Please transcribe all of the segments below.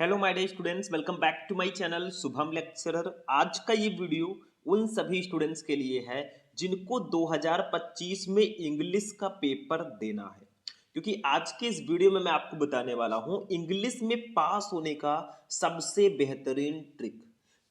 Hello my dear students, welcome back to my channel Shubham Lecturer. आज का ये video उन सभी स्टूडेंट्स के लिए है जिनको 2025 में इंग्लिश का पेपर देना है, क्योंकि आज के इस वीडियो में मैं आपको बताने वाला हूँ इंग्लिश में पास होने का सबसे बेहतरीन ट्रिक।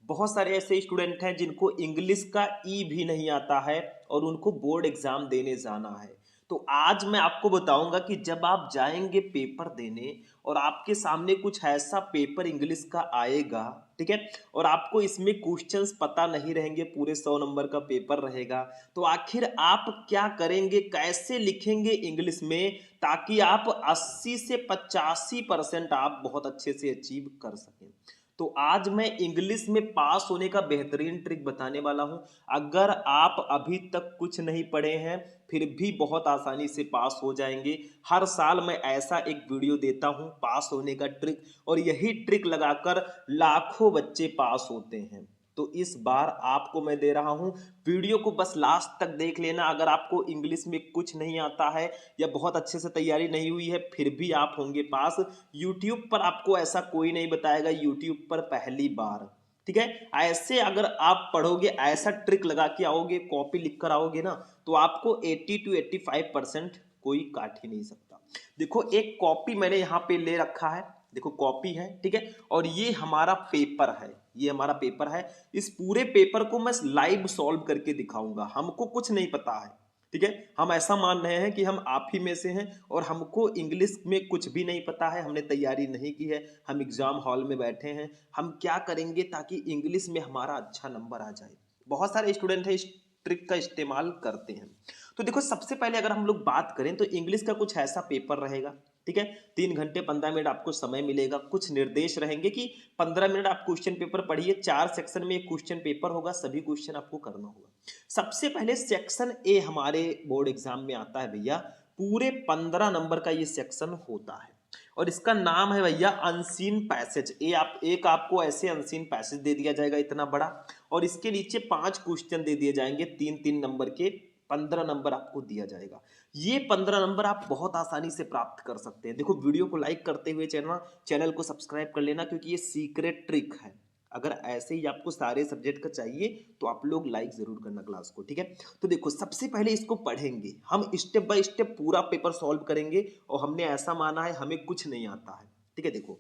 बहुत सारे ऐसे स्टूडेंट हैं जिनको इंग्लिश का ई भी नहीं आता है और उनको बोर्ड एग्जाम देने जाना है। तो आज मैं आपको बताऊंगा कि जब आप जाएंगे पेपर देने और आपके सामने कुछ ऐसा पेपर इंग्लिश का आएगा, ठीक है, और आपको इसमें क्वेश्चंस पता नहीं रहेंगे, पूरे 100 नंबर का पेपर रहेगा, तो आखिर आप क्या करेंगे, कैसे लिखेंगे इंग्लिश में ताकि आप 80 से 85% आप बहुत अच्छे से अचीव कर सकें। तो आज मैं इंग्लिश में पास होने का बेहतरीन ट्रिक बताने वाला हूं। अगर आप अभी तक कुछ नहीं पढ़े हैं फिर भी बहुत आसानी से पास हो जाएंगे। हर साल मैं ऐसा एक वीडियो देता हूं पास होने का ट्रिक, और यही ट्रिक लगाकर लाखों बच्चे पास होते हैं। तो इस बार आपको मैं दे रहा हूं, वीडियो को बस लास्ट तक देख लेना। अगर आपको इंग्लिश में कुछ नहीं आता है या बहुत अच्छे से तैयारी नहीं हुई है फिर भी आप होंगे पास। यूट्यूब पर आपको ऐसा कोई नहीं बताएगा, यूट्यूब पर पहली बार, ठीक है। ऐसे अगर आप पढ़ोगे, ऐसा ट्रिक लगा के आओगे, कॉपी लिख कर आओगे ना, तो आपको 80 to 85% कोई काट ही नहीं सकता। देखो एक कॉपी मैंने यहाँ पे ले रखा है, देखो कॉपी है, ठीक है, और ये हमारा पेपर है, ये हमारा पेपर है। इस पूरे पेपर को मैं लाइव सॉल्व करके दिखाऊंगा। हमको कुछ नहीं पता है, ठीक है, हम ऐसा मान रहे हैं कि हम आप ही में से हैं और हमको इंग्लिश में कुछ भी नहीं पता है, हमने तैयारी नहीं की है, हम एग्जाम हॉल में बैठे हैं। हम क्या करेंगे ताकि इंग्लिश में हमारा अच्छा नंबर आ जाए। बहुत सारे स्टूडेंट हैं इस ट्रिक का इस्तेमाल करते हैं। तो देखो सबसे पहले अगर हम लोग बात करें तो इंग्लिश का कुछ ऐसा पेपर रहेगा, ठीक है। 3 घंटे 15 मिनट आपको समय मिलेगा। कुछ निर्देश रहेंगे कि 15 मिनट आप क्वेश्चन पेपर पढ़िए, 4 सेक्शन में एक क्वेश्चन पेपर होगा, सभी क्वेश्चन आपको करना होगा। सबसे पहले सेक्शन ए हमारे बोर्ड एग्जाम में आता है भैया, पूरे 15 नंबर का ये सेक्शन होता है और इसका नाम है भैया अनसीन पैसेज। ए आप एक आपको ऐसे अनसीन पैसेज दे दिया जाएगा इतना बड़ा, और इसके नीचे 5 क्वेश्चन दे दिए जाएंगे 3-3 नंबर के। 15 नंबर आपको दिया जाएगा। ये 15 नंबर आप बहुत आसानी से प्राप्त कर सकते हैं। देखो वीडियो को लाइक करते हुए चैनल चैनल को सब्सक्राइब कर लेना, क्योंकि ये सीक्रेट ट्रिक है। अगर ऐसे ही आपको सारे सब्जेक्ट का चाहिए तो आप लोग लाइक जरूर करना क्लास को, ठीक है। तो देखो सबसे पहले इसको पढ़ेंगे हम, स्टेप बाय स्टेप पूरा पेपर सॉल्व करेंगे, और हमने ऐसा माना है हमें कुछ नहीं आता है, ठीक है। देखो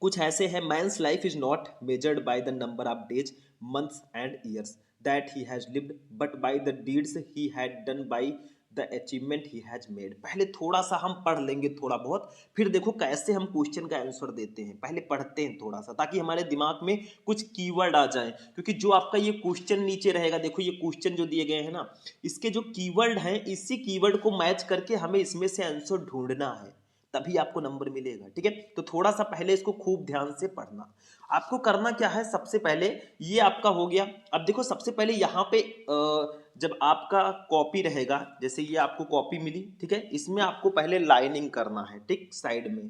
कुछ ऐसे है, men's life is not measured by the number of days, months and years that he has lived, but by the deeds he had done, by the achievement he has made. पहले थोड़ा सा हम पढ़ लेंगे थोड़ा बहुत, फिर देखो कैसे हम क्वेश्चन का आंसर देते हैं। पहले पढ़ते हैं थोड़ा सा ताकि हमारे दिमाग में कुछ कीवर्ड आ जाए, क्योंकि जो आपका ये क्वेश्चन नीचे रहेगा, देखो ये क्वेश्चन जो दिए गए हैं ना, इसके जो कीवर्ड हैं, इसी कीवर्ड को मैच करके हमें इसमें से आंसर ढूंढना है, तभी आपको नंबर मिलेगा, ठीक है। तो थोड़ा सा पहले इसको खूब ध्यान से पढ़ना। आपको करना क्या है, सबसे पहले ये आपका हो गया। अब देखो सबसे पहले यहाँ पे जब आपका कॉपी रहेगा, जैसे ये आपको कॉपी मिली, ठीक है, इसमें आपको पहले लाइनिंग करना है, ठीक, साइड में,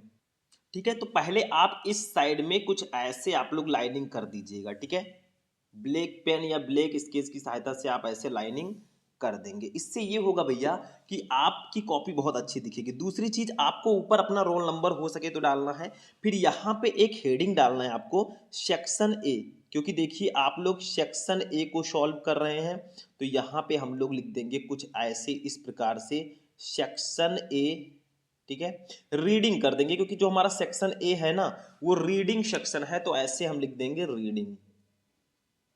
ठीक है। तो पहले आप इस साइड में कुछ ऐसे आप लोग लाइनिंग कर दीजिएगा, ठीक है। ब्लैक पेन या ब्लैक स्केच की सहायता से आप ऐसे लाइनिंग कर देंगे। इससे ये होगा भैया कि आपकी कॉपी बहुत अच्छी दिखेगी। दूसरी चीज, आपको ऊपर अपना रोल नंबर हो सके तो डालना है। फिर यहाँ पे एक हेडिंग डालना है आपको, सेक्शन ए, क्योंकि देखिए आप लोग सेक्शन ए को सॉल्व कर रहे हैं, तो यहाँ पे हम लोग लिख देंगे कुछ ऐसे इस प्रकार से, सेक्शन ए, ठीक है। रीडिंग कर देंगे क्योंकि जो हमारा सेक्शन ए है ना वो रीडिंग सेक्शन है, तो ऐसे हम लिख देंगे रीडिंग।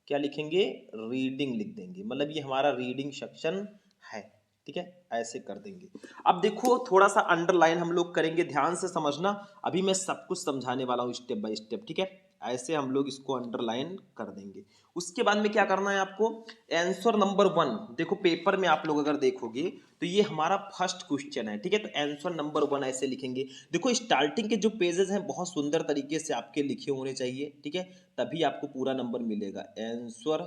क्या लिखेंगे, रीडिंग लिख देंगे, मतलब ये हमारा रीडिंग सेक्शन है, ठीक है, ऐसे कर देंगे। अब देखो थोड़ा सा अंडरलाइन हम लोग करेंगे, ध्यान से समझना, अभी मैं सब कुछ समझाने वाला हूँ स्टेप बाय स्टेप, ठीक है। ऐसे हम लोग इसको अंडरलाइन कर देंगे। उसके बाद में क्या करना है आपको, आंसर नंबर 1, देखो पेपर में आप लोग अगर देखोगे तो ये हमारा फर्स्ट क्वेश्चन है, ठीक है। तो आंसर नंबर 1 ऐसे लिखेंगे। देखो स्टार्टिंग के जो पेजेस हैं बहुत सुंदर तरीके से आपके लिखे होने चाहिए, ठीक है, तभी आपको पूरा नंबर मिलेगा। आंसर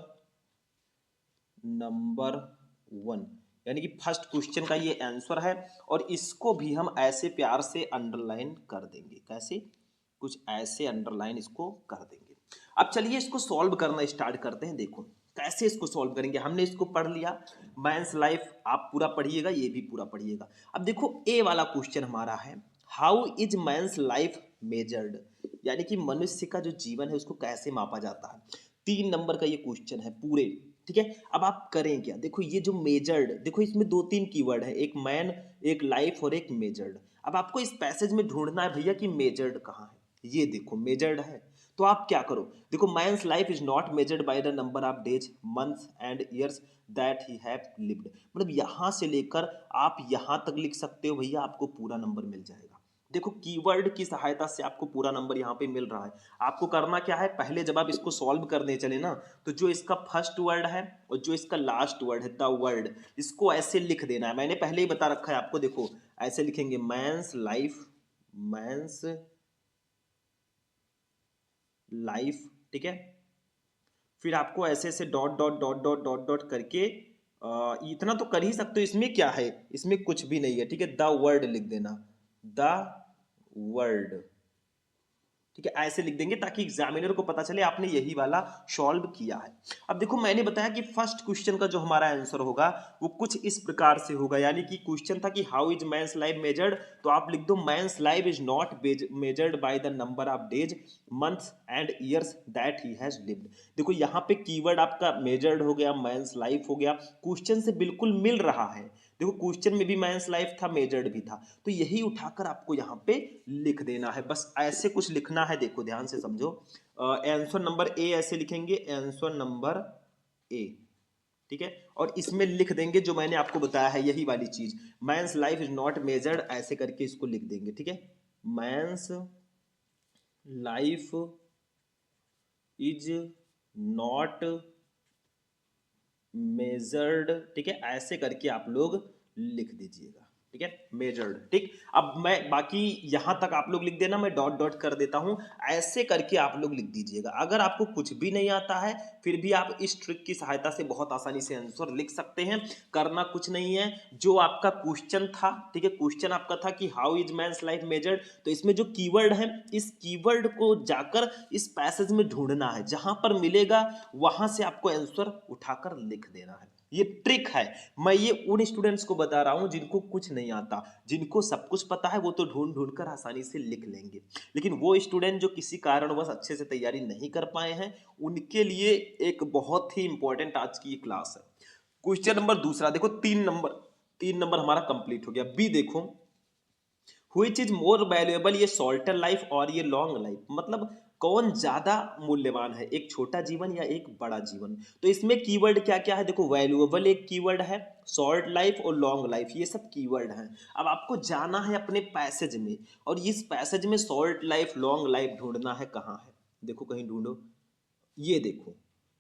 नंबर 1 यानी कि फर्स्ट क्वेश्चन का ये आंसर है, और इसको भी हम ऐसे प्यार से अंडरलाइन कर देंगे। कैसे, कुछ ऐसे अंडरलाइन इसको कर देंगे। अब चलिए इसको सॉल्व करना स्टार्ट करते हैं। देखो कैसे इसको सॉल्व करेंगे, हमने इसको पढ़ लिया, मैंस लाइफ आप पूरा पढ़िएगा, ये भी पूरा पढ़िएगा। अब देखो ए वाला क्वेश्चन हमारा है, how is men's life measured, यानी कि मनुष्य का जो जीवन है उसको कैसे मापा जाता है। 3 नंबर का ये क्वेश्चन है पूरे। ठीक है, अब आप करें क्या, देखो ये जो मेजर्ड, देखो इसमें 2-3 कीवर्ड है, एक मैन, एक लाइफ और एक मेजर्ड। अब आपको इस पैसेज में ढूंढना है भैया कि मेजर्ड कहाँ है। ये देखो मेजर्ड है, तो आप क्या करो, देखो men's life is not measured by the number of days months and years that he have lived, मतलब यहां से लेकर आप यहां तक लिख सकते हो भैया, आपको पूरा नंबर मिल जाएगा। देखो कीवर्ड की सहायता से आपको पूरा नंबर यहाँ पे मिल रहा है। आपको करना क्या है, पहले जब आप इसको सॉल्व करने चले ना, तो जो इसका फर्स्ट वर्ड है और जो इसका लास्ट वर्ड है द वर्ड, इसको ऐसे लिख देना है। मैंने पहले ही बता रखा है आपको, देखो ऐसे लिखेंगे मैंस लाइफ, मैंस लाइफ, ठीक है। फिर आपको ऐसे ऐसे dot dot dot dot dot dot करके इतना तो कर ही सकते हो, इसमें क्या है, इसमें कुछ भी नहीं है, ठीक है। द वर्ड लिख देना, द वर्ड, ठीक है, ऐसे लिख देंगे ताकि एग्जामिनर को पता चले आपने यही वाला सॉल्व किया है। अब देखो मैंने बताया कि फर्स्ट क्वेश्चन का जो हमारा आंसर होगा वो कुछ इस प्रकार से होगा, यानी कि क्वेश्चन था कि how is men's life measured, तो आप लिख दो men's life is not measured by the number of days months and years that he has lived. देखो यहाँ पे कीवर्ड आपका मेजर्ड हो गया, मैंस लाइफ हो गया, क्वेश्चन से बिल्कुल मिल रहा है। देखो क्वेश्चन में भी मैंस लाइफ था, मेजर्ड भी था, तो यही उठाकर आपको यहाँ पे लिख देना है, बस ऐसे कुछ लिखना है। देखो ध्यान से समझो, आंसर नंबर ए ऐसे लिखेंगे, आंसर नंबर ए, ठीक है। और इसमें लिख देंगे जो मैंने आपको बताया है यही वाली चीज, men's life is not measured, ऐसे करके इसको लिख देंगे, ठीक है। Men's life is not measured, ठीक है, ऐसे करके आप लोग लिख दीजिएगा, ठीक है, मेजर्ड, ठीक। अब मैं बाकी यहां तक आप लोग लिख देना, मैं डॉट डॉट कर देता हूं, ऐसे करके आप लोग लिख दीजिएगा। अगर आपको कुछ भी नहीं आता है फिर भी आप इस ट्रिक की सहायता से बहुत आसानी से आंसर लिख सकते हैं। करना कुछ नहीं है, जो आपका क्वेश्चन था, ठीक है, क्वेश्चन आपका था कि how is men's life measured, तो इसमें जो कीवर्ड है इस कीवर्ड को जाकर इस पैसेज में ढूंढना है, जहां पर मिलेगा वहां से आपको आंसर उठाकर लिख देना है। ये ट्रिक है, मैं ये उन स्टूडेंट्स को बता रहा हूं जिनको कुछ नहीं आता, जिनको सब कुछ पता है वो तो ढूंढ ढूंढ कर आसानी से लिख लेंगे, लेकिन वो स्टूडेंट जो किसी कारणवश अच्छे से तैयारी नहीं कर पाए हैं उनके लिए एक बहुत ही इंपॉर्टेंट आज की ये क्लास है। क्वेश्चन नंबर दूसरा देखो, 3 नंबर हमारा कंप्लीट हो गया। बी देखो, व्हिच इज मोर वैल्यूएबल, ये शॉर्टर लाइफ और ये लॉन्ग लाइफ, मतलब कौन ज्यादा मूल्यवान है, एक छोटा जीवन या एक बड़ा जीवन। तो इसमें कीवर्ड क्या क्या है, देखो वैल्यूएबल एक कीवर्ड है, शॉर्ट लाइफ और लॉन्ग लाइफ ये सब कीवर्ड हैं। अब आपको जाना है अपने पैसेज में, और इस पैसेज में शॉर्ट लाइफ लॉन्ग लाइफ ढूंढना है, कहाँ है, देखो कहीं ढूंढो, ये देखो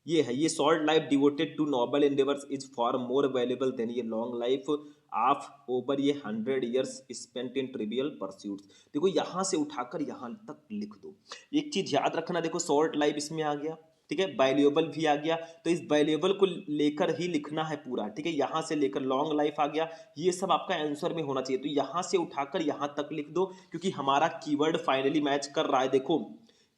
ये है, ये short life devoted to noble endeavours is for more valuable than ये लॉन्ग लाइफ ऑफ ओवर ये 100 years spent in trivial pursuits. देखो यहां से उठाकर यहां तक लिख दो। एक चीज याद रखना, देखो शॉर्ट लाइफ इसमें आ गया, ठीक है, वैल्यूएबल भी आ गया, तो इस वैल्यूएबल को लेकर ही लिखना है पूरा, ठीक है। यहां से लेकर लॉन्ग लाइफ आ गया, ये सब आपका आंसर में होना चाहिए, तो यहां से उठाकर यहां तक लिख दो, क्योंकि हमारा कीवर्ड फाइनली मैच कर रहा है। देखो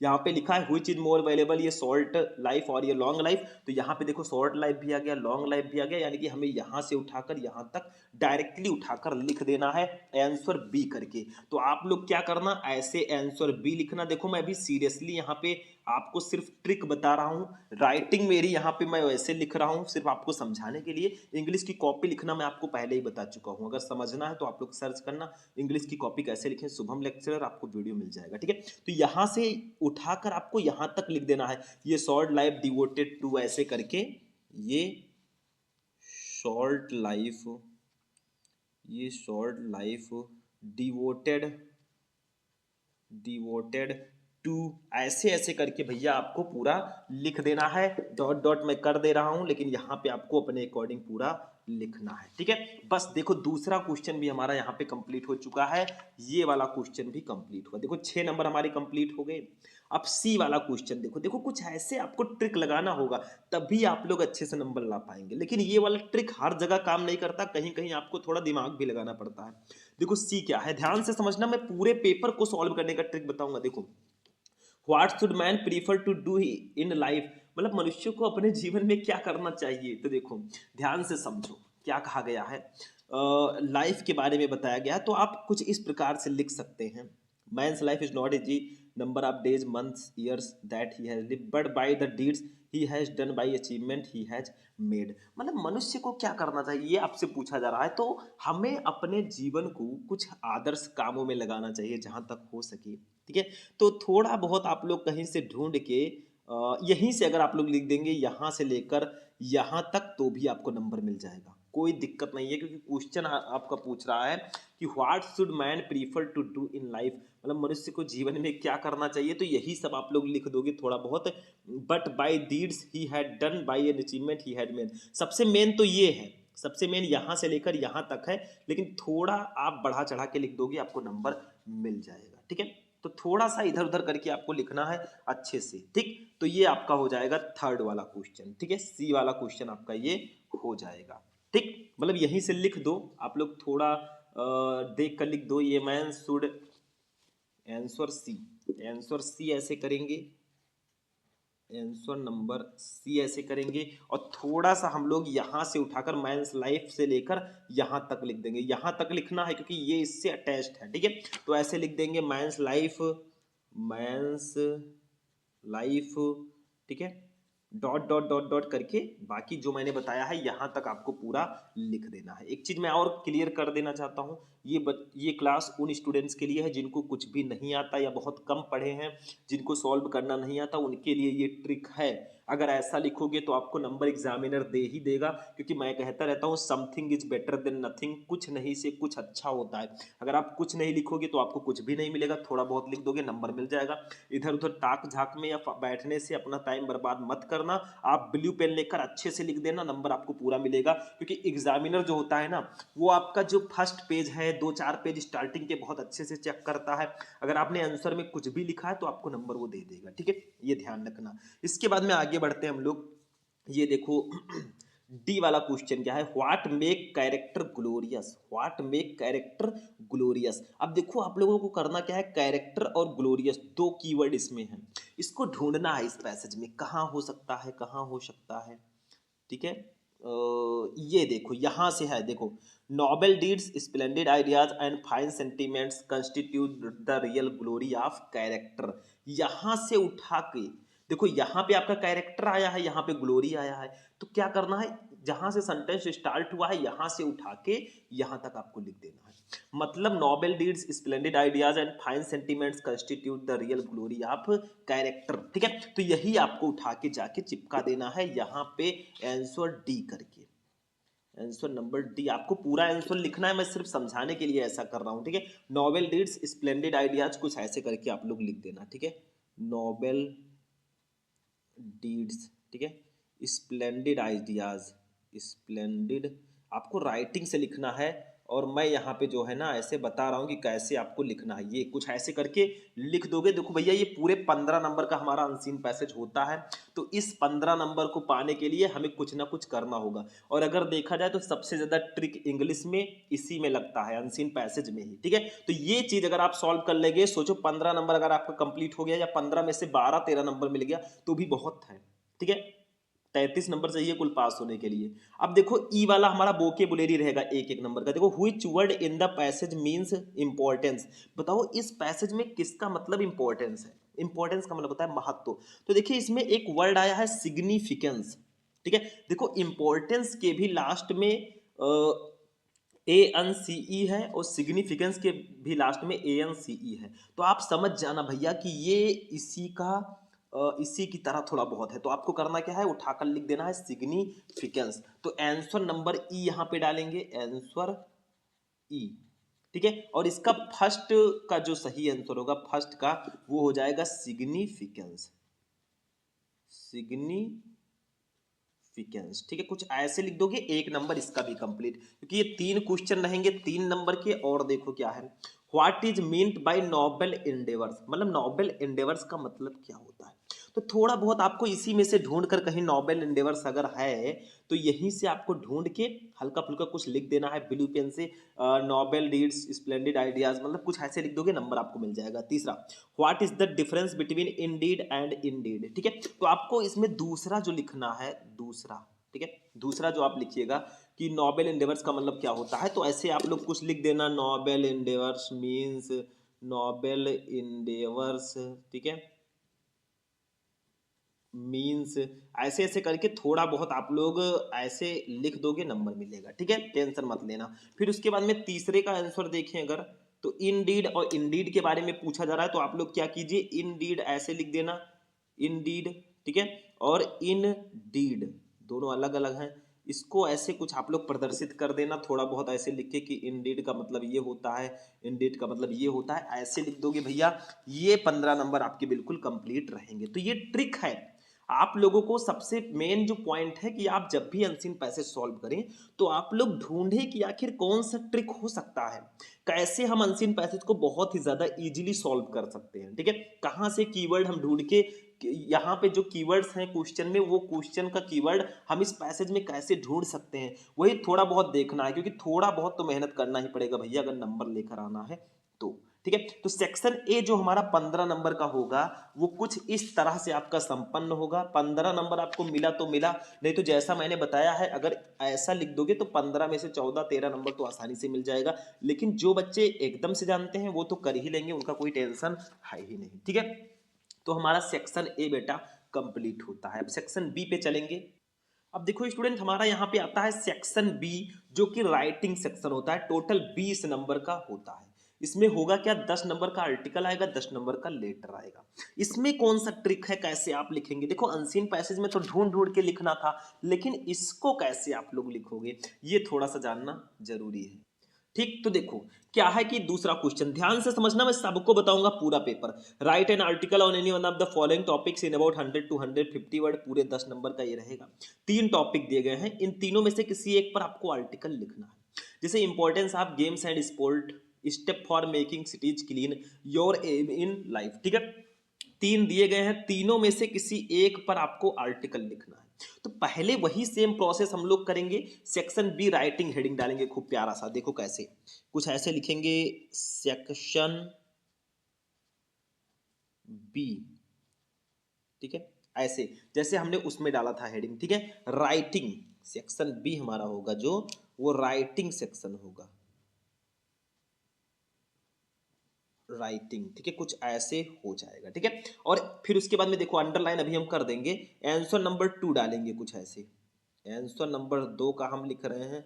यहाँ पे लिखा है व्हिच इज मोर वैल्यूएबल, ये शॉर्ट लाइफ और ये लॉन्ग लाइफ, तो यहाँ पे देखो शॉर्ट लाइफ भी आ गया, लॉन्ग लाइफ भी आ गया, यानी कि हमें यहाँ से उठाकर यहाँ तक डायरेक्टली उठाकर लिख देना है आंसर बी करके। तो आप लोग क्या करना, ऐसे आंसर बी लिखना। देखो मैं अभी सीरियसली यहाँ पे आपको सिर्फ ट्रिक बता रहा हूँ, राइटिंग मेरी यहाँ पे मैं वैसे लिख रहा हूँ सिर्फ आपको समझाने के लिए। इंग्लिश की कॉपी लिखना मैं आपको पहले ही बता चुका हूँ, अगर समझना है तो आप लोग सर्च करना इंग्लिश की कॉपी कैसे लिखें, शुभम लेक्चरर, आपको वीडियो मिल जाएगा, ठीक है। तो यहाँ से उठाकर आपको यहाँ तक लिख देना है, ये शॉर्ट लाइफ डिवोटेड टू, ऐसे करके ये शॉर्ट लाइफ, ये short life devoted devoted to, ऐसे ऐसे करके भैया आपको पूरा लिख देना है। डॉट डॉट मैं कर दे रहा हूं, लेकिन यहाँ पे आपको अपने अकॉर्डिंग पूरा लिखना है, ठीक है। बस देखो दूसरा क्वेश्चन भी हमारा यहाँ पे कंप्लीट हो चुका है, ये वाला क्वेश्चन भी कंप्लीट हुआ। देखो 6 नंबर हमारे कंप्लीट हो गए। अब सी वाला क्वेश्चन देखो, देखो कुछ ऐसे आपको ट्रिक लगाना होगा तभी आप लोग अच्छे से नंबर ला पाएंगे, लेकिन ये वाला ट्रिक हर जगह काम नहीं करता, कहीं कहीं आपको थोड़ा दिमाग भी लगाना पड़ता है। देखो सी क्या है, ध्यान से समझना, मैं पूरे पेपर को सॉल्व करने का ट्रिक बताऊंगा। देखो what should man prefer to do in life, मतलब मनुष्य को अपने जीवन में क्या करना चाहिए। तो देखो ध्यान से समझो क्या कहा गया है, लाइफ के बारे में बताया गया है, तो आप कुछ इस प्रकार से लिख सकते हैं, Man's life is not easy number of days, months, years that he has lived, but by the deeds he has done, by achievement he has made। मतलब मनुष्य को क्या करना चाहिए, ये आपसे पूछा जा रहा है। तो हमें अपने जीवन को कुछ आदर्श कामों में लगाना चाहिए जहाँ तक हो सके, ठीक है। तो थोड़ा बहुत आप लोग कहीं से ढूंढ के यहीं से अगर आप लोग लिख देंगे यहाँ से लेकर यहाँ तक, तो भी आपको नंबर मिल जाएगा, कोई दिक्कत नहीं है। क्योंकि क्वेश्चन आपका पूछ रहा है कि what should man prefer to do in life, मतलब मनुष्य को जीवन में क्या करना चाहिए, तो यही सब आप लोग लिख दोगे थोड़ा बहुत। But by deeds he had done, by an achievement he had main. सबसे मेन तो ये है, सबसे मेन यहाँ से लेकर यहाँ तक है, लेकिन थोड़ा आप बढ़ा चढ़ा के लिख दोगे आपको नंबर मिल जाएगा, ठीक है। तो थोड़ा सा इधर उधर करके आपको लिखना है अच्छे से, ठीक। तो ये आपका हो जाएगा थर्ड वाला क्वेश्चन, ठीक है। सी वाला क्वेश्चन आपका ये हो जाएगा, ठीक। मतलब यहीं से लिख दो आप लोग, थोड़ा देख कर लिख दो। ये man should answer C, answer C ऐसे करेंगे, आंसर नंबर सी ऐसे करेंगे। और थोड़ा सा हम लोग यहाँ से उठाकर मैंस लाइफ से लेकर यहाँ तक लिख देंगे, यहाँ तक लिखना है क्योंकि ये इससे अटैच्ड है, ठीक है। तो ऐसे लिख देंगे मैंस लाइफ, मैंस लाइफ, ठीक है, डॉट डॉट डॉट डॉट करके बाकी जो मैंने बताया है यहाँ तक आपको पूरा लिख देना है। एक चीज मैं और क्लियर कर देना चाहता हूँ, ये क्लास उन स्टूडेंट्स के लिए है जिनको कुछ भी नहीं आता या बहुत कम पढ़े हैं, जिनको सॉल्व करना नहीं आता, उनके लिए ये ट्रिक है। अगर ऐसा लिखोगे तो आपको नंबर एग्जामिनर दे ही देगा, क्योंकि मैं कहता रहता हूँ something is better than nothing, कुछ नहीं से कुछ अच्छा होता है। अगर आप कुछ नहीं लिखोगे तो आपको कुछ भी नहीं मिलेगा, थोड़ा बहुत लिख दोगे नंबर मिल जाएगा। इधर उधर ताक झाक में या बैठने से अपना टाइम बर्बाद मत करना, आप ब्लू पेन लेकर अच्छे से लिख देना, नंबर आपको पूरा मिलेगा। क्योंकि एग्जामिनर जो होता है ना, वो आपका जो फर्स्ट पेज है, 2-4 पेज स्टार्टिंग के बहुत अच्छे से चेक करता है। अगर आपने आंसर में कुछ भी लिखा है तो आपको नंबर वो दे देगा, ठीक है, ये ध्यान रखना। इसके बाद में आगे बढ़ते हैं हम लोग। ये देखो डी वाला क्वेश्चन क्या है, what make character glorious, what make character glorious. अब देखो आप लोगों को करना क्या है, कैरेक्टर और ग्लोरियस दो कीवर्ड इसमें हैं, इसको ढूंढना है इस पैसेज में कहाँ हो सकता है, कहाँ हो सकता है, ठीक है। ये देखो यहाँ से है, देखो noble deeds, splendid ideas and fine sentiments constitute the real glory of character. यहाँ से उठा के देखो, यहाँ पे आपका कैरेक्टर आया है, यहाँ पे ग्लोरी आया है। तो क्या करना है, जहां से सेंटेंस स्टार्ट हुआ है यहाँ से उठा के यहाँ तक आपको लिख देना है। मतलब noble deeds, splendid ideas and fine sentiments constitute the real glory of character, ठीक है। तो यही आपको उठा के जाके चिपका देना है यहाँ पे आंसर डी करके, आंसर नंबर डी। आपको पूरा आंसर लिखना है, मैं सिर्फ समझाने के लिए ऐसा कर रहा हूँ, ठीक है। नोबेल डीड्स, स्प्लेंडेड आइडियाज कुछ ऐसे करके आप लोग लिख देना, ठीक है। नोबेल डीड्स, ठीक है, स्प्लेंडेड आइडियाज, स्प्लेंडेड आपको राइटिंग से लिखना है। और मैं यहाँ पे जो है ना ऐसे बता रहा हूँ कि कैसे आपको लिखना है, ये कुछ ऐसे करके लिख दोगे। देखो भैया ये पूरे 15 नंबर का हमारा अनसीन पैसेज होता है, तो इस 15 नंबर को पाने के लिए हमें कुछ ना कुछ करना होगा। और अगर देखा जाए तो सबसे ज़्यादा ट्रिक इंग्लिश में इसी में लगता है, अनसीन पैसेज में ही, ठीक है। तो ये चीज़ अगर आप सॉल्व कर लेंगे, सोचो 15 नंबर अगर आपका कंप्लीट हो गया या 15 में से 12-13 नंबर मिल गया तो भी बहुत है, ठीक है। 33 नंबर चाहिए कुल पास होने के लिए। अब देखो ई वाला हमारा वोकेबुलरी रहेगा एक एक नंबर का। देखो which word in the passage means importance, बताओ इस पैसेज में किसका मतलब इंपॉर्टेंस है। इंपॉर्टेंस का मतलब होता है महत्व। तो देखिए इसमें एक वर्ड आया है सिग्निफिकेंस, ठीक है। देखो इंपॉर्टेंस के भी लास्ट में ए एन सी ई है और सिग्निफिकेंस के भी लास्ट में ए एन सी ई है। तो आप समझ जाना भैया कि ये इसी की तरह थोड़ा बहुत है। तो आपको करना क्या है, उठाकर लिख देना है सिग्निफिकेंस। तो आंसर नंबर ई यहाँ पे डालेंगे, आंसर ई, ठीक है। और इसका फर्स्ट का जो सही आंसर होगा, फर्स्ट का, वो हो जाएगा सिग्निफिकेंस, सिग्निफिकेंस, ठीक है। कुछ ऐसे लिख दोगे, एक नंबर इसका भी कंप्लीट, क्योंकि ये 3 क्वेश्चन रहेंगे 3 नंबर के। और देखो क्या है, what is meant by noble endeavours, मतलब नोबल एंडेवर्स का मतलब क्या होता है। तो थोड़ा बहुत आपको इसी में से ढूंढ कर, कहीं नोबल एंडेवर्स अगर है तो यहीं से आपको ढूंढ के हल्का फुल्का कुछ लिख देना है ब्लू पेन से। नोबल डीड्स, स्प्लेंडेड आइडियाज, मतलब कुछ ऐसे लिख दोगे, नंबर आपको मिल जाएगा। तीसरा, what is the difference between Indeed and Indeed, ठीक है। तो आपको इसमें दूसरा जो लिखना है, दूसरा, ठीक है, दूसरा जो आप लिखिएगा कि नोबेल एंडेवर्स का मतलब क्या होता है। तो ऐसे आप लोग कुछ लिख देना, Nobel endeavours means Nobel endeavours, ठीक है, मीन्स, ऐसे ऐसे करके थोड़ा बहुत आप लोग ऐसे लिख दोगे, नंबर मिलेगा, ठीक है, टेंशन मत लेना। फिर उसके बाद में तीसरे का आंसर देखें अगर, तो इनडीड और इंडीड के बारे में पूछा जा रहा है, तो आप लोग क्या कीजिए, इनडीड ऐसे लिख देना, इनडीड, ठीक है, और इन डीड दोनों अलग अलग हैं, इसको ऐसे कुछ आप लोग प्रदर्शित कर देना, थोड़ा बहुत ऐसे लिख के कि इनडीड का मतलब ये होता है, इनडीड का मतलब ये होता है, ऐसे लिख दोगे भैया, ये 15 नंबर आपके बिल्कुल कंप्लीट रहेंगे। तो ये ट्रिक है, आप लोगों को सबसे मेन जो पॉइंट है कि आप जब भी अनसीन पैसेज सॉल्व करें तो आप लोग ढूंढें कि आखिर कौन सा ट्रिक हो सकता है, कैसे हम अनसीन पैसेज को बहुत ही ज्यादा इजीली सॉल्व कर सकते हैं, ठीक है, कहां से कीवर्ड हम ढूंढ के यहाँ पे जो कीवर्ड्स हैं क्वेश्चन में, वो क्वेश्चन का कीवर्ड हम इस पैसेज में कैसे ढूंढ सकते हैं, वही थोड़ा बहुत देखना है, क्योंकि थोड़ा बहुत तो मेहनत करना ही पड़ेगा भैया अगर नंबर लेकर आना है तो, ठीक है। तो सेक्शन ए जो हमारा 15 नंबर का होगा वो कुछ इस तरह से आपका संपन्न होगा। 15 नंबर आपको मिला तो मिला, नहीं तो जैसा मैंने बताया है अगर ऐसा लिख दोगे तो 15 में से 14-13 नंबर तो आसानी से मिल जाएगा, लेकिन जो बच्चे एकदम से जानते हैं वो तो कर ही लेंगे, उनका कोई टेंशन है ही नहीं, ठीक है। तो हमारा सेक्शन ए बेटा कंप्लीट होता है। अब सेक्शन बी पे चलेंगे। अब देखो स्टूडेंट, हमारा यहाँ पे आता है सेक्शन बी, जो कि राइटिंग सेक्शन होता है, टोटल 20 नंबर का होता है। इसमें होगा क्या, 10 नंबर का आर्टिकल आएगा, 10 नंबर का लेटर आएगा। इसमें कौन सा ट्रिक है, कैसे आप लिखेंगे, देखो अनसीन पैसेज में तो ढूंढ ढूंढ के लिखना था, लेकिन इसको कैसे आप लोग लिखोगे ये थोड़ा सा जानना जरूरी है, ठीक। तो देखो क्या है कि दूसरा क्वेश्चन ध्यान से समझना, मैं सबको बताऊंगा पूरा paper. Right an article on any one of the following topics in about 100 to 150 word, पूरे 10 नंबर का ये रहेगा। 3 टॉपिक दिए गए हैं, इन तीनों में से किसी एक पर आपको आर्टिकल लिखना है। जैसे importance of games and sport, step for making cities clean, your aim in life, ठीक है। 3 दिए गए हैं, तीनों में से किसी एक पर आपको आर्टिकल लिखना है। तो पहले वही सेम प्रोसेस हम लोग करेंगे। सेक्शन बी राइटिंग हेडिंग डालेंगे खूब प्यारा सा, देखो कैसे, कुछ ऐसे लिखेंगे, सेक्शन बी, ठीक है, ऐसे जैसे हमने उसमें डाला था हेडिंग, ठीक है। राइटिंग सेक्शन बी हमारा होगा जो, वो राइटिंग सेक्शन होगा, राइटिंग, ठीक है, कुछ ऐसे हो जाएगा, ठीक है। और फिर उसके बाद में देखो अंडरलाइन अभी हम कर देंगे, आंसर नंबर 2 डालेंगे कुछ ऐसे, आंसर नंबर 2 का हम लिख रहे हैं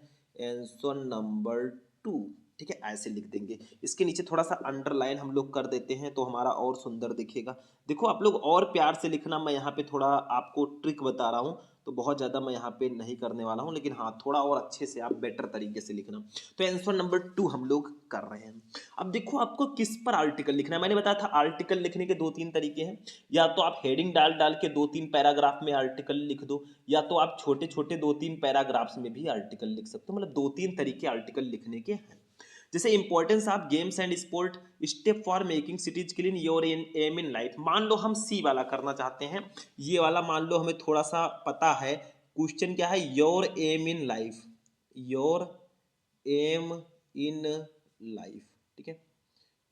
आंसर नंबर 2, ठीक है, ऐसे लिख देंगे। इसके नीचे थोड़ा सा अंडरलाइन हम लोग कर देते हैं तो हमारा और सुंदर दिखेगा। देखो आप लोग और प्यार से लिखना, मैं यहाँ पे थोड़ा आपको ट्रिक बता रहा हूँ, तो बहुत ज़्यादा मैं यहाँ पे नहीं करने वाला हूँ, लेकिन हाँ थोड़ा और अच्छे से आप बेटर तरीके से लिखना। तो आंसर नंबर 2 हम लोग कर रहे हैं। अब देखो आपको किस पर आर्टिकल लिखना है, मैंने बताया था आर्टिकल लिखने के 2-3 तरीके हैं, या तो आप हेडिंग डाल डाल के 2-3 पैराग्राफ में आर्टिकल लिख दो, या तो आप छोटे छोटे 2-3 पैराग्राफ्स में भी आर्टिकल लिख सकते हो, मतलब 2-3 तरीके आर्टिकल लिखने के हैं। जैसे importance of games and sport, step for making cities clean, your aim in life. मान लो हम सी वाला करना चाहते हैं, ये वाला मान लो हमें थोड़ा सा पता है, क्वेश्चन क्या है, your aim in life, your aim in life, ठीक है,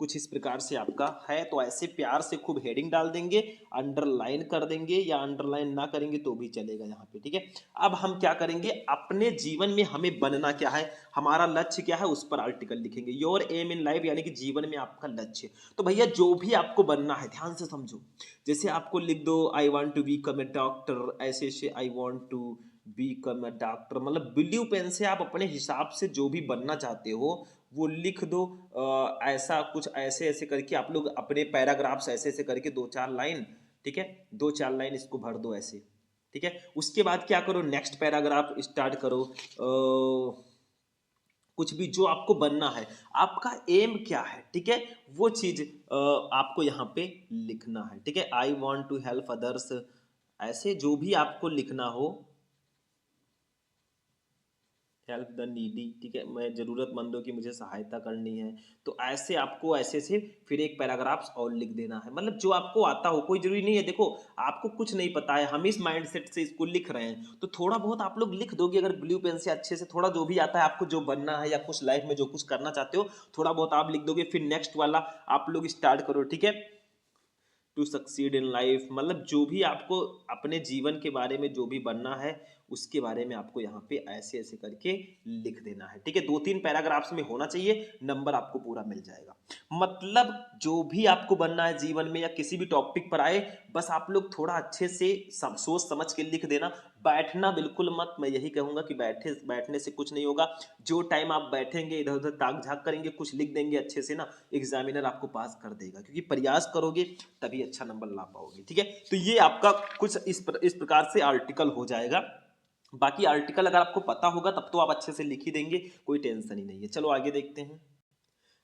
कुछ इस प्रकार से आपका है। तो ऐसे प्यार से खूब हेडिंग डाल देंगे, अंडरलाइन कर देंगे, या अंडरलाइन ना करेंगे तो भी चलेगा यहाँ पे, ठीक है। अब हम क्या करेंगे, अपने जीवन में हमें बनना क्या है, हमारा लक्ष्य क्या है, उस पर आर्टिकल लिखेंगे, योर एम इन लाइफ, यानी कि जीवन में आपका लक्ष्य। तो भैया जो भी आपको बनना है ध्यान से समझो, जैसे आपको लिख दो I want to become a doctor, ऐसे ऐसे I want to become a doctor, मतलब ब्लू पेन से आप अपने हिसाब से जो भी बनना चाहते हो वो लिख दो। ऐसा कुछ ऐसे ऐसे करके आप लोग अपने पैराग्राफ्स ऐसे ऐसे करके 2-4 लाइन, ठीक है, 2-4 लाइन इसको भर दो ऐसे, ठीक है। उसके बाद क्या करो, नेक्स्ट पैराग्राफ स्टार्ट करो, कुछ भी जो आपको बनना है, आपका एम क्या है, ठीक है, वो चीज आपको यहाँ पे लिखना है, ठीक है। I want to help others, ऐसे जो भी आपको लिखना हो, हेल्प द नीडी, ठीक है, मैं ज़रूरतमंदों की मुझे सहायता करनी है, तो ऐसे आपको ऐसे से फिर एक पैराग्राफ्स और लिख देना है, मतलब जो आपको आता हो, कोई जरूरी नहीं है, देखो आपको कुछ नहीं पता है, हम इस माइंडसेट से इसको लिख रहे हैं, तो थोड़ा बहुत आप लोग लिख दोगे अगर ब्लू पेन से अच्छे से, थोड़ा जो भी आता है आपको, जो बनना है या कुछ लाइफ में जो कुछ करना चाहते हो, थोड़ा बहुत आप लिख दोगे, फिर नेक्स्ट वाला आप लोग स्टार्ट करो, ठीक है। टू सक्सीड इन लाइफ, मतलब जो भी आपको अपने जीवन के बारे में जो भी बनना है उसके बारे में आपको यहाँ पे ऐसे ऐसे करके लिख देना है, ठीक है। 2-3 पैराग्राफ्स में होना चाहिए, नंबर आपको पूरा मिल जाएगा। मतलब जो भी आपको बनना है जीवन में या किसी भी टॉपिक पर आए, बस आप लोग थोड़ा अच्छे से सोच समझ के लिख देना। बैठना बिल्कुल मत, मैं यही कहूँगा कि बैठने से कुछ नहीं होगा। जो टाइम आप बैठेंगे इधर उधर ताक झाँक करेंगे, कुछ लिख देंगे अच्छे से ना, एग्जामिनर आपको पास कर देगा, क्योंकि प्रयास करोगे तभी अच्छा नंबर ला पाओगे, ठीक है। तो ये आपका कुछ इस प्रकार से आर्टिकल हो जाएगा। बाकी आर्टिकल अगर आपको पता होगा तब तो आप अच्छे से लिख ही देंगे, कोई टेंशन ही नहीं है। चलो आगे देखते हैं।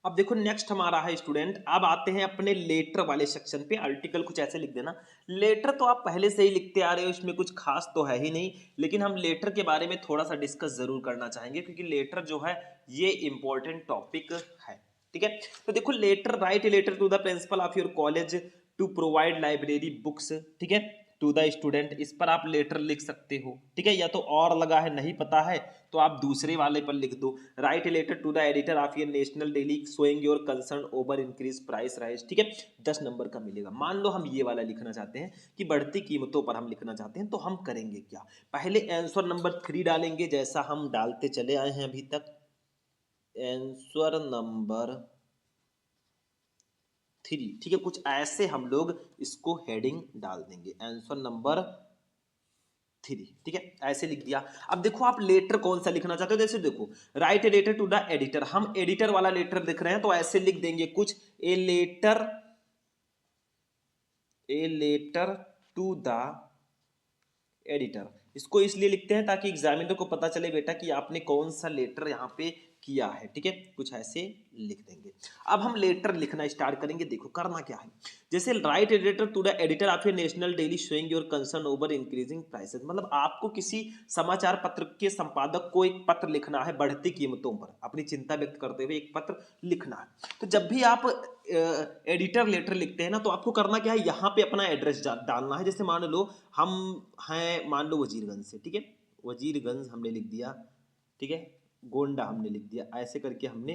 अब देखो नेक्स्ट हमारा है स्टूडेंट, अब आते हैं अपने लेटर वाले सेक्शन पे। आर्टिकल कुछ ऐसे लिख देना। लेटर तो आप पहले से ही लिखते आ रहे हो, इसमें कुछ खास तो है ही नहीं, लेकिन हम लेटर के बारे में थोड़ा सा डिस्कस जरूर करना चाहेंगे, क्योंकि लेटर जो है ये इंपॉर्टेंट टॉपिक है, ठीक है। तो देखो letter, write letter to the principal of your college to provide library books, ठीक है, टू द स्टूडेंट, इस पर आप लेटर लिख सकते हो, ठीक है। या तो और लगा है नहीं पता है तो आप दूसरे वाले पर लिख दो। Write letter to the editor of your national daily showing your concern over increase price rise, ठीक है, 10 नंबर का मिलेगा। मान लो हम ये वाला लिखना चाहते हैं कि बढ़ती कीमतों पर हम लिखना चाहते हैं, तो हम करेंगे क्या, पहले आंसर नंबर 3 डालेंगे, जैसा हम डालते चले आए हैं अभी तक। आंसर नंबर 3, ठीक है, कुछ ऐसे हम लोग इसको हेडिंग डाल देंगे, आंसर नंबर 3, ठीक है, ऐसे लिख दिया। अब देखो आप लेटर कौन सा लिखना चाहते हो, जैसे देखो write a letter to the editor, हम एडिटर वाला लेटर लिख रहे हैं तो ऐसे लिख देंगे कुछ, a letter to the editor. इसको इसलिए लिखते हैं ताकि एग्जामिनर को पता चले बेटा कि आपने कौन सा लेटर यहाँ पे किया है, ठीक है, कुछ ऐसे लिख देंगे। अब हम लेटर लिखना स्टार्ट करेंगे। देखो करना क्या है, जैसे write editor to the editor of a national daily showing your concern over increasing prices, मतलब आपको किसी समाचार पत्र के संपादक को एक पत्र लिखना है बढ़ती कीमतों पर, अपनी चिंता व्यक्त करते हुए एक पत्र लिखना है। तो जब भी आप एडिटर लेटर लिखते हैं ना, तो आपको करना क्या है, यहाँ पे अपना एड्रेस डालना है। जैसे मान लो हम हैं, मान लो वजीरगंज से, ठीक है, वजीरगंज हमने लिख दिया, ठीक है, गोंडा हमने लिख दिया, ऐसे करके हमने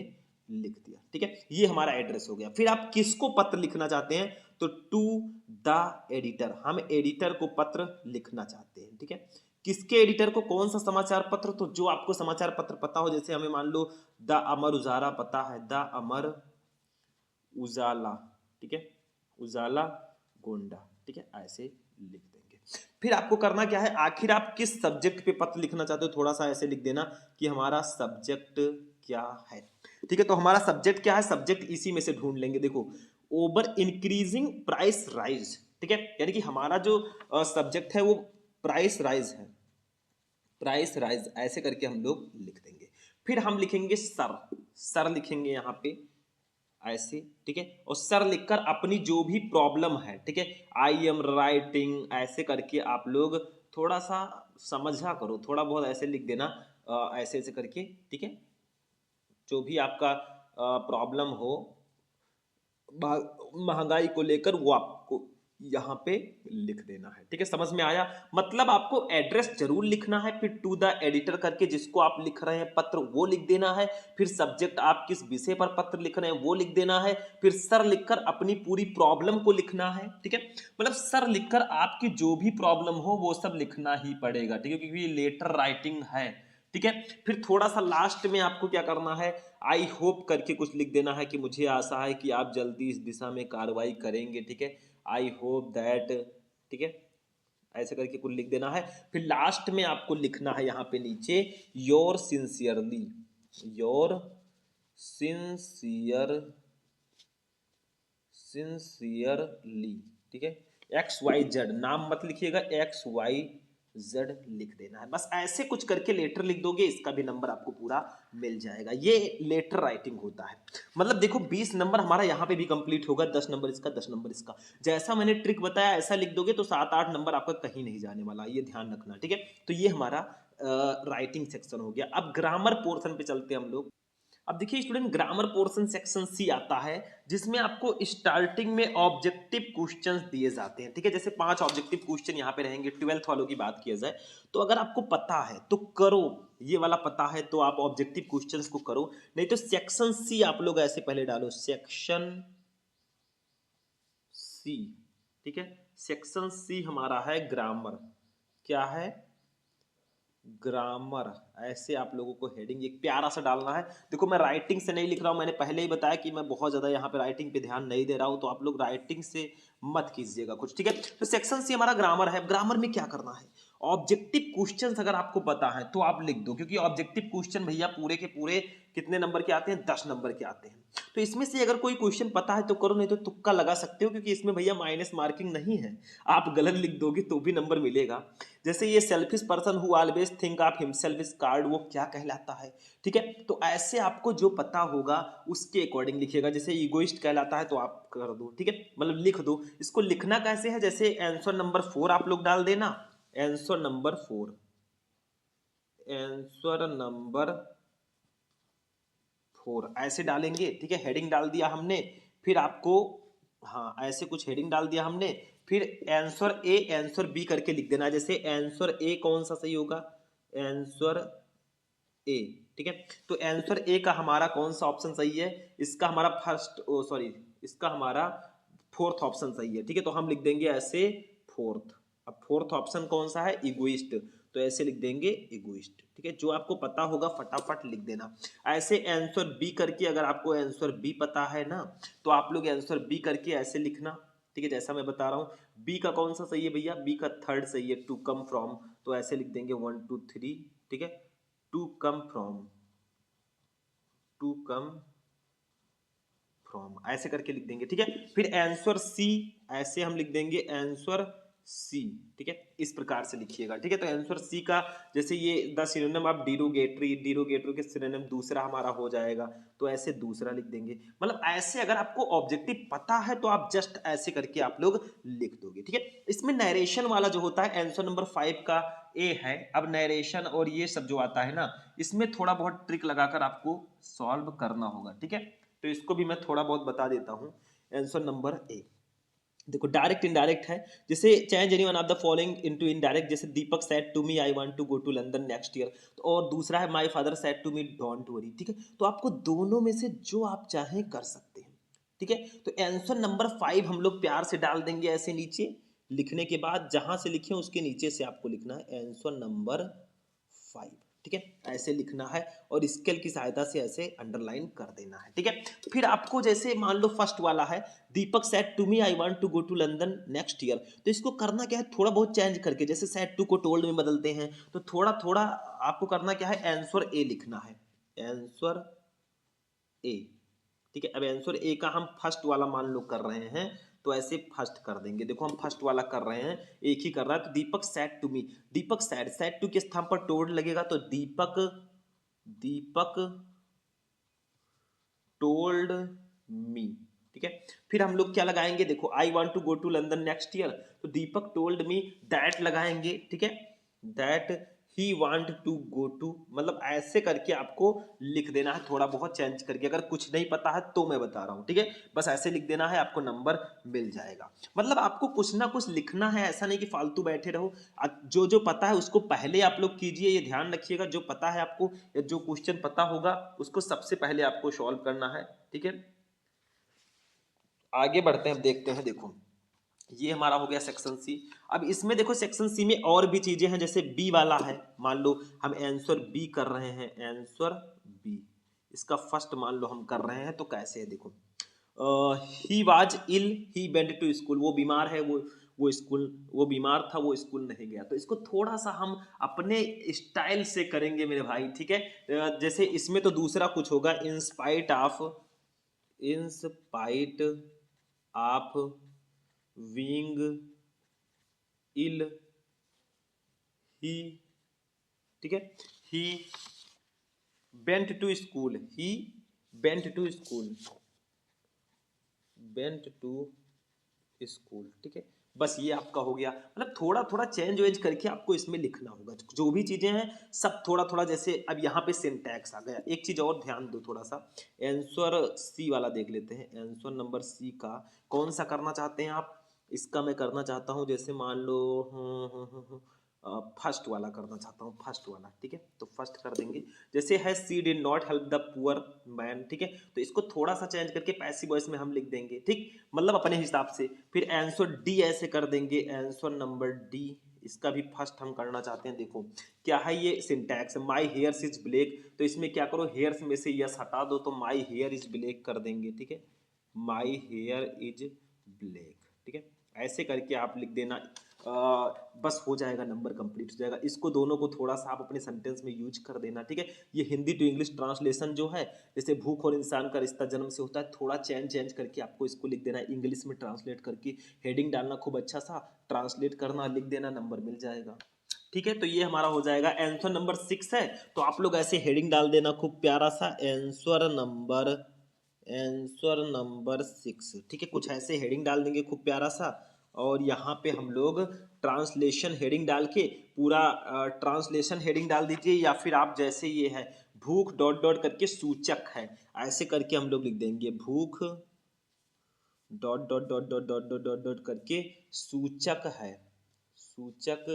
लिख दिया, ठीक है, ये हमारा एड्रेस हो गया। फिर आप किसको पत्र लिखना चाहते हैं, तो टू द एडिटर, हम एडिटर को पत्र लिखना चाहते हैं, ठीक है। किसके एडिटर को, कौन सा समाचार पत्र, तो जो आपको समाचार पत्र पता हो, जैसे हमें मान लो द अमर उजाला पता है, द अमर उजाला, ठीक है, उजाला गोंडा, ठीक है, ऐसे लिख देंगे। फिर आपको करना क्या है, आखिर आप किस सब्जेक्ट पे पत्र लिखना चाहते हो, थोड़ा सा ऐसे लिख देना कि हमारा सब्जेक्ट क्या है, ठीक है। तो हमारा सब्जेक्ट क्या है, सब्जेक्ट इसी में से ढूंढ लेंगे। देखो ओवर इंक्रीजिंग प्राइस राइज, ठीक है, यानी कि हमारा जो सब्जेक्ट है वो प्राइस राइज है, प्राइस राइज ऐसे करके हम लोग लिख देंगे। फिर हम लिखेंगे सर, सर लिखेंगे यहाँ पे ऐसे, ठीक है, और सर लिखकर अपनी जो भी प्रॉब्लम है, ठीक है, आई एम राइटिंग ऐसे करके आप लोग थोड़ा सा समझा करो, थोड़ा बहुत ऐसे लिख देना, ऐसे ऐसे करके, ठीक है, जो भी आपका प्रॉब्लम हो महंगाई को लेकर वो आपको यहाँ पे लिख देना है, ठीक है, समझ में आया। मतलब आपको एड्रेस जरूर लिखना है, फिर टू द एडिटर करके जिसको आप लिख रहे हैं पत्र वो लिख देना है, फिर सब्जेक्ट आप किस विषय पर पत्र लिख रहे हैं वो लिख देना है, फिर सर लिखकर अपनी पूरी प्रॉब्लम को लिखना है, ठीक है, मतलब सर लिखकर आपकी जो भी प्रॉब्लम हो वो सब लिखना ही पड़ेगा, ठीक है, क्योंकि लेटर राइटिंग है, ठीक है। फिर थोड़ा सा लास्ट में आपको क्या करना है, आई होप करके कुछ लिख देना है कि मुझे आशा है कि आप जल्दी इस दिशा में कार्रवाई करेंगे, ठीक है, आई होप दैट, ठीक है, ऐसे करके कुछ लिख देना है। फिर लास्ट में आपको लिखना है यहाँ पे नीचे your sincerely, your sincere sincerely, ठीक है, एक्स वाई जेड, नाम मत लिखिएगा, एक्स वाई जेड लिख देना है। बस ऐसे कुछ करके लेटर लिख दोगे, इसका भी नंबर आपको पूरा मिल जाएगा। ये लेटर राइटिंग होता है। मतलब देखो 20 नंबर हमारा यहाँ पे भी कंप्लीट होगा, 10 नंबर इसका, 10 नंबर इसका। जैसा मैंने ट्रिक बताया ऐसा लिख दोगे तो 7-8 नंबर आपका कहीं नहीं जाने वाला, ये ध्यान रखना, ठीक है। तो ये हमारा राइटिंग सेक्शन हो गया। अब ग्रामर पोर्शन पे चलते हैं हम लोग। अब देखिए student, grammar portion section C आता है, जिसमें आपको स्टार्टिंग में ऑब्जेक्टिव क्वेश्चंस दिए जाते हैं, ठीक है, जैसे 5 ऑब्जेक्टिव क्वेश्चन यहाँ पे रहेंगे। 12th वालों की बात किया जाए तो अगर आपको पता है तो करो, ये वाला पता है तो आप ऑब्जेक्टिव क्वेश्चंस को करो, नहीं तो सेक्शन सी आप लोग ऐसे पहले डालो, सेक्शन सी, ठीक है, सेक्शन सी हमारा है ग्रामर, क्या है, ग्रामर, ऐसे आप लोगों को हेडिंग एक प्यारा सा डालना है। देखो मैं राइटिंग से नहीं लिख रहा हूँ, मैंने पहले ही बताया कि मैं बहुत ज़्यादा यहाँ पे राइटिंग पे ध्यान नहीं दे रहा हूँ, तो आप लोग राइटिंग से मत कीजिएगा कुछ, ठीक है। तो सेक्शन सी हमारा ग्रामर है। ग्रामर में क्या करना है, ऑब्जेक्टिव क्वेश्चंस अगर आपको पता है तो आप लिख दो, क्योंकि ऑब्जेक्टिव क्वेश्चन भैया पूरे के पूरे कितने नंबर के आते हैं, 10 नंबर के आते हैं। तो इसमें से अगर कोई क्वेश्चन पता है तो करो, नहीं तो तुक्का लगा सकते हो, क्योंकि इसमें भैया माइनस मार्किंग नहीं है। आप गलत लिख दोगे तो भी नंबर मिलेगा। जैसे ये selfish person who always think of himself is called, वो क्या कहलाता है, ठीक है। तो ऐसे आपको जो पता होगा उसके अकॉर्डिंग लिखिएगा। जैसे ईगोइस्ट कहलाता है तो आप कर दो, ठीक है, मतलब लिख दो। इसको लिखना कैसे है, जैसे आंसर नंबर 4 आप लोग डाल देना, आंसर नंबर 4, आंसर नंबर 4 ऐसे डालेंगे, ठीक है। हेडिंग डाल दिया हमने, फिर आपको, हाँ ऐसे कुछ हेडिंग डाल दिया हमने, फिर आंसर ए आंसर बी करके लिख देना। जैसे आंसर ए कौन सा सही होगा, आंसर ए, ठीक है। तो आंसर ए का हमारा कौन सा ऑप्शन सही है, इसका हमारा फर्स्ट, ओ सॉरी, इसका हमारा फोर्थ ऑप्शन सही है, ठीक है। तो हम लिख देंगे ऐसे फोर्थ। अब फोर्थ ऑप्शन कौन सा है, इगोइस्ट, तो ऐसे लिख देंगे इगोइस्ट, ठीक है। जो आपको पता होगा फटाफट लिख देना। ऐसे आंसर बी करके, अगर आपको आंसर बी पता है ना, तो आप लोग आंसर बी करके ऐसे लिखना, ठीक है, जैसा मैं बता रहा हूँ। बी का कौन सा सही है भैया, बी का थर्ड सही है, टू कम फ्रॉम, तो ऐसे लिख देंगे 1 2 3, ठीक है, to come from, to come from ऐसे करके लिख देंगे, ठीक है। फिर आंसर सी, ऐसे हम लिख देंगे आंसर सी, ठीक है, इस प्रकार से लिखिएगा, ठीक है। तो आंसर सी का, जैसे ये the synonym of derogatory, derogatory के सिनोनिम दूसरा हमारा हो जाएगा, तो ऐसे दूसरा लिख देंगे। मतलब ऐसे अगर आपको ऑब्जेक्टिव पता है तो आप जस्ट ऐसे करके आप लोग लिख दोगे, ठीक है। इसमें नरेशन वाला जो होता है आंसर नंबर 5 का ए है। अब नरेशन और ये सब जो आता है ना, इसमें थोड़ा बहुत ट्रिक लगाकर आपको सॉल्व करना होगा, ठीक है। तो इसको भी मैं थोड़ा बहुत बता देता हूँ। आंसर नंबर ए, देखो डायरेक्ट इनडायरेक्ट है। जैसे change any one of the following into indirect, जैसे Deepak said to me I want to go to London next year, तो और दूसरा है my father said to me don't worry, ठीक है। तो आपको दोनों में से जो आप चाहें कर सकते हैं, ठीक है। तो आंसर नंबर 5 हम लोग प्यार से डाल देंगे ऐसे नीचे, लिखने के बाद जहां से लिखे उसके नीचे से आपको लिखना है आंसर नंबर 5, ठीक है, ऐसे लिखना है और स्केल की सहायता से ऐसे अंडरलाइन कर देना है, ठीक है। फिर आपको जैसे मान लो फर्स्ट वाला है, Deepak said to me I want to go to London next year, तो इसको करना क्या है, थोड़ा बहुत चेंज करके, जैसे सेड टू को टोल्ड में बदलते हैं, तो थोड़ा थोड़ा आपको करना क्या है, आंसर ए लिखना है, आंसर ए, ठीक है। अब आंसर ए का हम फर्स्ट वाला मान लो कर रहे हैं, तो ऐसे फर्स्ट कर देंगे। देखो हम फर्स्ट वाला कर रहे हैं, एक ही कर रहा है, तो Deepak said to me, Deepak said, said to के स्थान पर टोल्ड लगेगा, तो दीपक, दीपक टोल्ड मी, ठीक है। फिर हम लोग क्या लगाएंगे, देखो I want to go to London next year, तो दीपक टोल्ड मी दैट लगाएंगे, ठीक है, that he want to go to, मतलब ऐसे करके आपको लिख देना है, थोड़ा बहुत चेंज करके। अगर कुछ नहीं पता है तो मैं बता रहा हूँ, ठीक है, बस ऐसे लिख देना है, आपको नंबर मिल जाएगा। मतलब आपको कुछ ना कुछ लिखना है, ऐसा नहीं कि फालतू बैठे रहो। जो जो पता है उसको पहले आप लोग कीजिए, ये ध्यान रखिएगा, जो पता है आपको या जो क्वेश्चन पता होगा उसको सबसे पहले आपको सॉल्व करना है, ठीक है। आगे बढ़ते हैं, अब देखते हैं। देखो ये हमारा हो गया सेक्शन सी। अब इसमें देखो सेक्शन सी में और भी चीजें हैं, जैसे बी वाला है, मान लो हम आंसर बी कर रहे हैं, आंसर बी, इसका फर्स्ट मान लो हम कर रहे हैं, तो कैसे है देखो, he was ill, he went to school, वो बीमार है, वो स्कूल, वो बीमार था, वो स्कूल नहीं गया। तो इसको थोड़ा सा हम अपने स्टाइल से करेंगे मेरे भाई, ठीक है। जैसे इसमें तो दूसरा कुछ होगा, in spite of, in spite of being ill he, ठीक है, he went to school, he went to school, went to school, ठीक है। बस ये आपका हो गया, मतलब थोड़ा थोड़ा चेंज वेंज करके आपको इसमें लिखना होगा, जो भी चीजें हैं सब थोड़ा थोड़ा। जैसे अब यहाँ पे सिंटैक्स आ गया, एक चीज और ध्यान दो थोड़ा सा, आंसर सी वाला देख लेते हैं, आंसर नंबर सी का कौन सा करना चाहते हैं आप, इसका मैं करना चाहता हूँ, जैसे मान लो फर्स्ट वाला करना चाहता हूँ, फर्स्ट वाला, ठीक है। तो फर्स्ट कर देंगे, जैसे है she did not help the poor man, ठीक है। तो इसको थोड़ा सा चेंज करके पैसिव वॉइस में हम लिख देंगे, ठीक, मतलब अपने हिसाब से। फिर आंसर डी ऐसे कर देंगे, आंसर नंबर डी इसका भी फर्स्ट हम करना चाहते हैं। देखो क्या है ये syntax, my hairs is black, तो इसमें क्या करो हेयर्स में से यस हटा दो तो माई हेयर इज ब्लैक कर देंगे। ठीक है, माई हेयर इज ब्लैक। ठीक है, ऐसे करके आप लिख देना। बस हो जाएगा, नंबर कंप्लीट हो जाएगा। इसको दोनों को थोड़ा सा आप अपने सेंटेंस में यूज कर देना। ठीक है, ये हिंदी टू इंग्लिश ट्रांसलेशन जो है, जैसे भूख और इंसान का रिश्ता जन्म से होता है, थोड़ा चेंज करके आपको इसको लिख देना है, इंग्लिश में ट्रांसलेट करके हेडिंग डालना, खूब अच्छा सा ट्रांसलेट करना, लिख देना, नंबर मिल जाएगा। ठीक है, तो ये हमारा हो जाएगा। आंसर नंबर 6 है, तो आप लोग ऐसे हेडिंग डाल देना खूब प्यारा सा, आंसर नंबर 6। ठीक है, कुछ ऐसे हेडिंग डाल देंगे खूब प्यारा सा, और यहाँ पे हम लोग ट्रांसलेशन हेडिंग डाल के पूरा ट्रांसलेशन हेडिंग डाल दीजिए, या फिर आप जैसे ये है भूख डॉट डॉट करके सूचक है, ऐसे करके हम लोग लिख देंगे भूख dot dot dot dot dot dot dot dot करके सूचक है, सूचक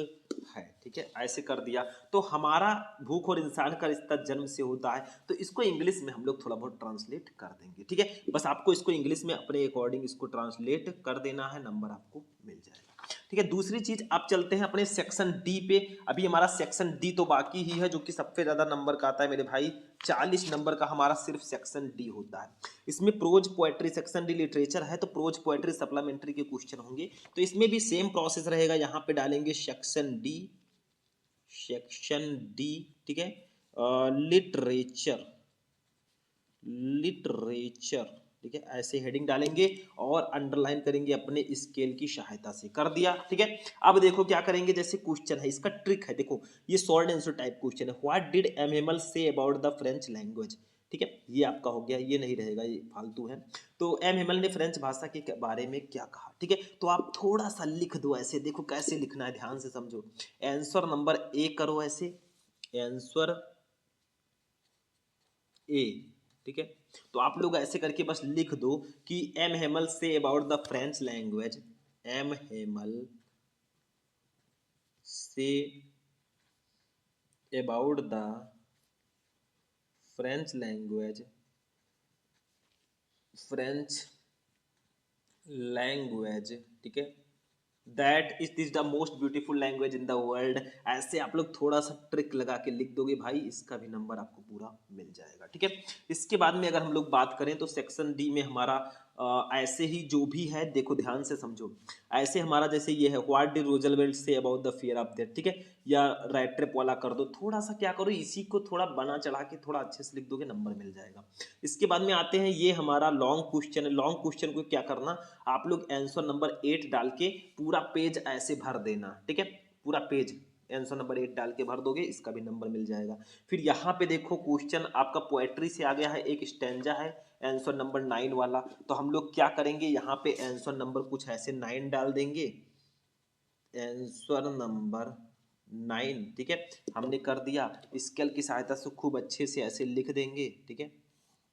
है। ठीक है, ऐसे कर दिया तो हमारा भूख और इंसान का रिश्ता जन्म से होता है, तो इसको इंग्लिश में हम लोग थोड़ा बहुत ट्रांसलेट कर देंगे। ठीक है, बस आपको इसको इंग्लिश में अपने अकॉर्डिंग इसको ट्रांसलेट कर देना है, नंबर आपको मिल जाएगा। ठीक है, दूसरी चीज आप चलते हैं अपने सेक्शन डी पे। अभी हमारा सेक्शन डी तो बाकी ही है, जो कि सबसे ज्यादा नंबर का आता है मेरे भाई, 40 नंबर का हमारा सिर्फ सेक्शन डी होता है। इसमें pros poetry, section D literature है तो प्रोज पोएट्री सप्लीमेंट्री के क्वेश्चन होंगे, तो इसमें भी सेम प्रोसेस रहेगा। यहाँ पे डालेंगे सेक्शन डी, ठीक है, लिटरेचर, ठीक है, ऐसे हेडिंग डालेंगे और अंडरलाइन करेंगे अपने स्केल की सहायता से। कर दिया। ठीक है, अब देखो क्या करेंगे, जैसे क्वेश्चन है, इसका ट्रिक है। देखो ये शॉर्ट आंसर टाइप क्वेश्चन है, व्हाट डिड एमएमएल से अबाउट द फ्रेंच लैंग्वेज। ठीक है, ये आपका हो गया, ये नहीं रहेगा, ये फालतू है। तो एम हेमल ने फ्रेंच भाषा के बारे में क्या कहा। ठीक है, तो आप थोड़ा सा लिख दो ऐसे, देखो कैसे लिखना है, ध्यान से समझो। आंसर नंबर ए करो ऐसे, आंसर ए। ठीक है, तो आप लोग ऐसे करके बस लिख दो कि M Hamel said about the French language, M Hamel said about the French language, ठीक है, that is the most beautiful language in the world. ऐसे आप लोग थोड़ा सा ट्रिक लगा के लिख दोगे भाई, इसका भी नंबर आपको पूरा मिल जाएगा। ठीक है, इसके बाद में अगर हम लोग बात करें तो सेक्शन डी में हमारा ऐसे ही जो भी है, देखो ध्यान से समझो। ऐसे हमारा जैसे ये है, व्हाट डिड रूजवेल्ट से about the fear of death. ठीक है, या राइट ट्रिप वाला कर दो, थोड़ा सा क्या करो, इसी को थोड़ा बना चढ़ा के थोड़ा अच्छे से लिख दोगे, नंबर मिल जाएगा। इसके बाद में आते हैं, ये हमारा लॉन्ग क्वेश्चन है। लॉन्ग क्वेश्चन को क्या करना, आप लोग आंसर नंबर 8 डाल के पूरा पेज ऐसे भर देना। ठीक है, पूरा पेज आंसर नंबर 8 डाल के भर दोगे, इसका भी नंबर मिल जाएगा। फिर यहाँ पे देखो क्वेश्चन आपका पोएट्री से आ गया है, एक स्टैंजा है आंसर नंबर 9 वाला, तो हम लोग क्या करेंगे, यहाँ पे आंसर नंबर कुछ ऐसे 9 डाल देंगे, आंसर नंबर 9। ठीक है, हमने कर दिया, स्केल की सहायता से खूब अच्छे से ऐसे लिख देंगे। ठीक है,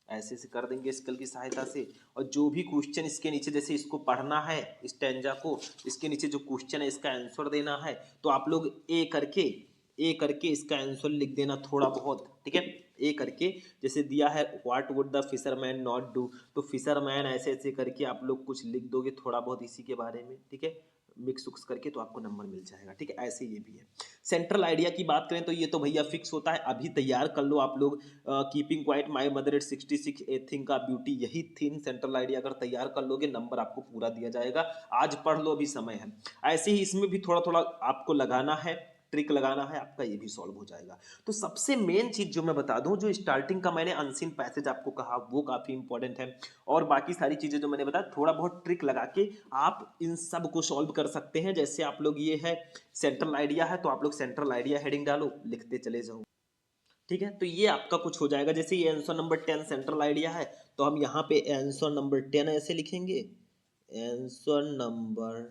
ऐसे से कर देंगे स्केल की सहायता से, और जो भी क्वेश्चन इसके नीचे, जैसे इसको पढ़ना है स्टैंजा को, इसके नीचे जो क्वेश्चन है इसका आंसर देना है, तो आप लोग ए करके इसका आंसर लिख देना थोड़ा बहुत। ठीक है, ए करके जैसे दिया है, what would the fisherman not do, तो फिशरमैन ऐसे ऐसे करके आप लोग कुछ लिख दोगे थोड़ा बहुत इसी के बारे में। ठीक है, मिक्स उक्स करके, तो आपको नंबर मिल जाएगा। ठीक है, ऐसे ये भी है। सेंट्रल आइडिया की बात करें तो ये तो भैया फिक्स होता है, अभी तैयार कर लो आप लोग। Keeping quiet my mother eight 66 a thing का ब्यूटी, यही थीम सेंट्रल आइडिया अगर तैयार कर लोगे, नंबर आपको पूरा दिया जाएगा। आज पढ़ लो, अभी समय है। ऐसे ही इसमें भी थोड़ा थोड़ा आपको लगाना है, ट्रिक लगाना है, आपका ये भी सॉल्व हो जाएगा। तो सबसे मेन चीज जो मैं बता दूं, जो स्टार्टिंग का मैंने अनसीन पैसेज आपको कहा, वो काफी इंपॉर्टेंट है, और बाकी सारी चीजें जो मैंने बताया, थोड़ा बहुत ट्रिक लगा के आप इन सब को सॉल्व कर सकते हैं। जैसे आप लोग, ये है सेंट्रल आइडिया है, तो आप लोग सेंट्रल आइडिया हेडिंग डालो, लिखते चले जाओ। ठीक है, तो ये आपका कुछ हो जाएगा। जैसे ये आंसर नंबर 10 सेंट्रल आइडिया है, तो हम यहाँ पे आंसर नंबर 10 ऐसे लिखेंगे, आंसर नंबर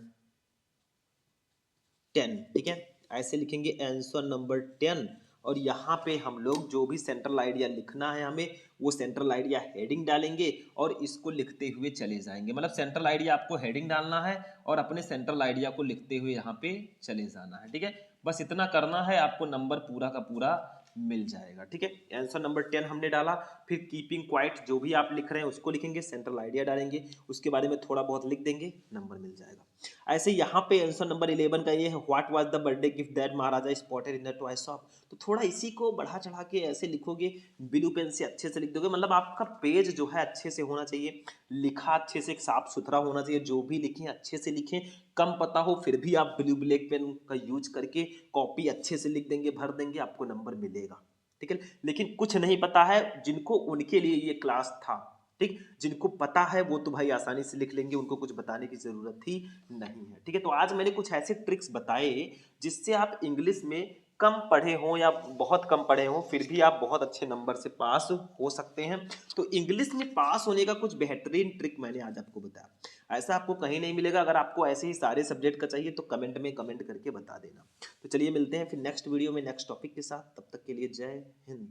10। ठीक है, ऐसे लिखेंगे आंसर नंबर 10, और यहाँ पे हम लोग जो भी सेंट्रल आइडिया लिखना है हमें, वो सेंट्रल आइडिया हेडिंग डालेंगे और इसको लिखते हुए चले जाएंगे। मतलब सेंट्रल आइडिया आपको हेडिंग डालना है और अपने सेंट्रल आइडिया को लिखते हुए यहाँ पे चले जाना है। ठीक है, बस इतना करना है, आपको नंबर पूरा का पूरा मिल जाएगा। ठीक है, आंसर नंबर 10 हमने डाला। फिर कीपिंग क्वाइट, जो भी आप लिख रहे हैं उसको लिखेंगे, सेंट्रल आइडिया डालेंगे, उसके बारे में थोड़ा बहुत लिख देंगे, नंबर मिल जाएगा। ऐसे यहाँ पे आंसर नंबर 11 का ये है, what was the birthday gift that Maharaja spotted in the toy shop. तो थोड़ा इसी को बढ़ा चढ़ा के ऐसे लिखोगे, ब्लू पेन से अच्छे से लिख दोगे, मतलब आपका पेज जो है अच्छे से होना चाहिए, लिखा अच्छे से साफ सुथरा होना चाहिए, जो भी लिखें अच्छे से लिखें। कम पता हो फिर भी आप ब्लू ब्लैक पेन का यूज करके कॉपी अच्छे से लिख देंगे, भर देंगे, आपको नंबर मिलेगा। ठीक है, लेकिन कुछ नहीं पता है जिनको, उनके लिए ये क्लास था। ठीक, जिनको पता है वो तो भाई आसानी से लिख लेंगे, उनको कुछ बताने की जरूरत ही नहीं है। ठीक है, तो आज मैंने कुछ ऐसे ट्रिक्स बताए जिससे आप इंग्लिश में कम पढ़े हों या बहुत कम पढ़े हों फिर भी आप बहुत अच्छे नंबर से पास हो सकते हैं। तो इंग्लिश में पास होने का कुछ बेहतरीन ट्रिक मैंने आज आपको बताया, ऐसा आपको कहीं नहीं मिलेगा। अगर आपको ऐसे ही सारे सब्जेक्ट का चाहिए तो कमेंट में कमेंट करके बता देना। तो चलिए मिलते हैं फिर नेक्स्ट वीडियो में नेक्स्ट टॉपिक के साथ, तब तक के लिए जय हिंद।